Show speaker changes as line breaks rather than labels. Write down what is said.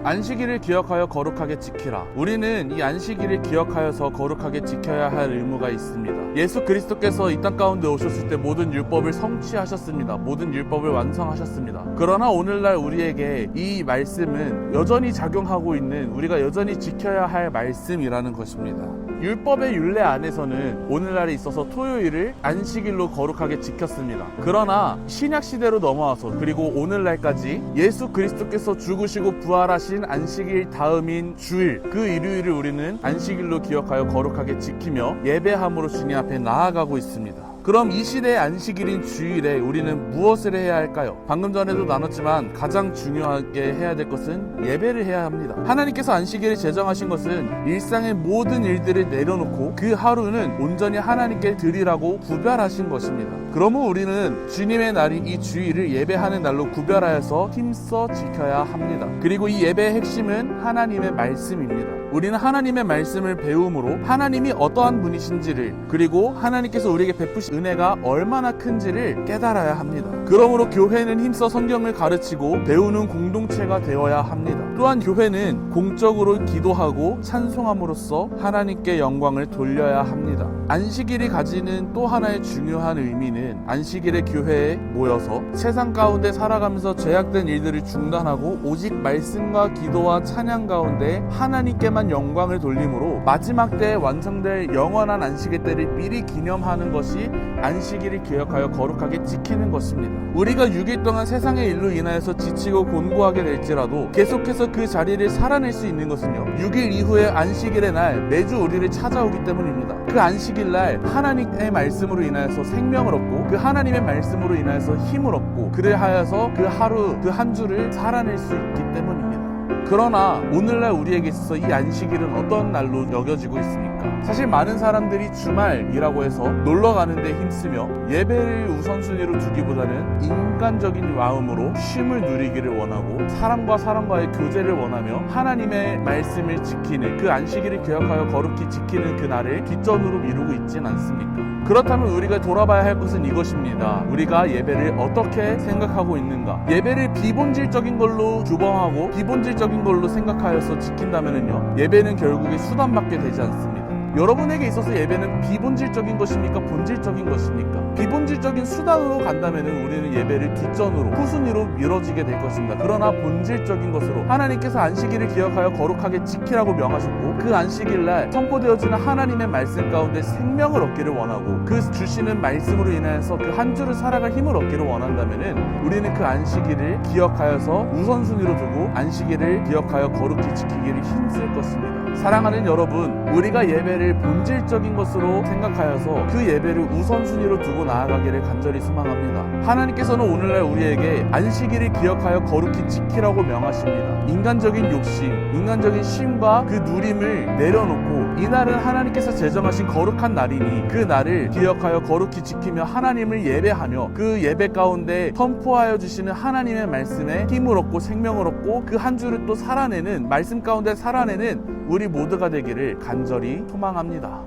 안식일을 기억하여 거룩하게 지키라. 우리는 이 안식일을 기억하여서 거룩하게 지켜야 할 의무가 있습니다. 예수 그리스도께서 이 땅 가운데 오셨을 때 모든 율법을 성취하셨습니다. 모든 율법을 완성하셨습니다. 그러나 오늘날 우리에게 이 말씀은 여전히 작용하고 있는, 우리가 여전히 지켜야 할 말씀이라는 것입니다. 율법의 율례 안에서는 오늘날에 있어서 토요일을 안식일로 거룩하게 지켰습니다. 그러나 신약 시대로 넘어와서 그리고 오늘날까지 예수 그리스도께서 죽으시고 부활하신 안식일 다음인 주일, 그 일요일을 우리는 안식일로 기억하여 거룩하게 지키며 예배함으로 주님 앞에 나아가고 있습니다. 그럼 이 시대의 안식일인 주일에 우리는 무엇을 해야 할까요? 방금 전에도 나눴지만 가장 중요하게 해야 될 것은 예배를 해야 합니다. 하나님께서 안식일을 제정하신 것은 일상의 모든 일들을 내려놓고 그 하루는 온전히 하나님께 드리라고 구별하신 것입니다. 그러므로 우리는 주님의 날인 이 주일을 예배하는 날로 구별하여서 힘써 지켜야 합니다. 그리고 이 예배의 핵심은 하나님의 말씀입니다. 우리는 하나님의 말씀을 배움으로 하나님이 어떠한 분이신지를, 그리고 하나님께서 우리에게 베푸신 은혜가 얼마나 큰지를 깨달아야 합니다. 그러므로 교회는 힘써 성경을 가르치고 배우는 공동체가 되어야 합니다. 또한 교회는 공적으로 기도하고 찬송함으로써 하나님께 영광을 돌려야 합니다. 안식일이 가지는 또 하나의 중요한 의미는 안식일에 교회에 모여서 세상 가운데 살아가면서 죄악된 일들을 중단하고 오직 말씀과 기도와 찬양 가운데 하나님께만 영광을 돌림으로 마지막 때에 완성될 영원한 안식일 때를 미리 기념하는 것이 안식일을 기억하여 거룩하게 지키는 것입니다. 우리가 6일 동안 세상의 일로 인하여서 지치고 곤고하게 될지라도 계속해서 그 자리를 살아낼 수 있는 것은요, 6일 이후에 안식일의 날 매주 우리를 찾아오기 때문입니다. 그 안식일 날 하나님의 말씀으로 인하여서 생명을 얻고 그 하나님의 말씀으로 인하여서 힘을 얻고 그를 하여서 그 하루 그 한 주를 살아낼 수 있기 때문입니다. 그러나 오늘날 우리에게 있어서 이 안식일은 어떤 날로 여겨지고 있습니까? 사실 많은 사람들이 주말이라고 해서 놀러 가는데 힘쓰며 예배를 우선순위로 두기보다는 인간적인 마음으로 쉼을 누리기를 원하고 사람과 사람과의 교제를 원하며 하나님의 말씀을 지키는, 그 안식일을 기억하여 거룩히 지키는 그 날을 뒷전으로 미루고 있진 않습니까? 그렇다면 우리가 돌아봐야 할 것은 이것입니다. 우리가 예배를 어떻게 생각하고 있는가? 예배를 비본질적인 걸로 규범하고 비본질적인 걸로 생각하여서 지킨다면요, 예배는 결국에 수단밖에 되지 않습니다. 여러분에게 있어서 예배는 비본질적인 것입니까? 본질적인 것입니까? 비본질적인 수단으로 간다면 우리는 예배를 뒷전으로, 후순위로 미뤄지게 될 것입니다. 그러나 본질적인 것으로 하나님께서 안식일을 기억하여 거룩하게 지키라고 명하셨고 그 안식일날 선포되어지는 하나님의 말씀 가운데 생명을 얻기를 원하고 그 주시는 말씀으로 인하여서 그 한 주를 살아갈 힘을 얻기를 원한다면 우리는 그 안식일을 기억하여서 우선순위로 두고 안식일을 기억하여 거룩히 지키기를 힘쓸 것입니다. 사랑하는 여러분, 우리가 예배를 본질적인 것으로 생각하여서 그 예배를 우선순위로 두고 나아가기를 간절히 소망합니다. 하나님께서는 오늘날 우리에게 안식일을 기억하여 거룩히 지키라고 명하십니다. 인간적인 욕심, 인간적인 쉼과 그 누림을 내려놓고 이날은 하나님께서 제정하신 거룩한 날이니 그 날을 기억하여 거룩히 지키며 하나님을 예배하며 그 예배 가운데 선포하여 주시는 하나님의 말씀에 힘을 얻고 생명을 얻고 그 한 주를 또 살아내는, 말씀 가운데 살아내는 우리 모두가 되기를 간절히 소망합니다.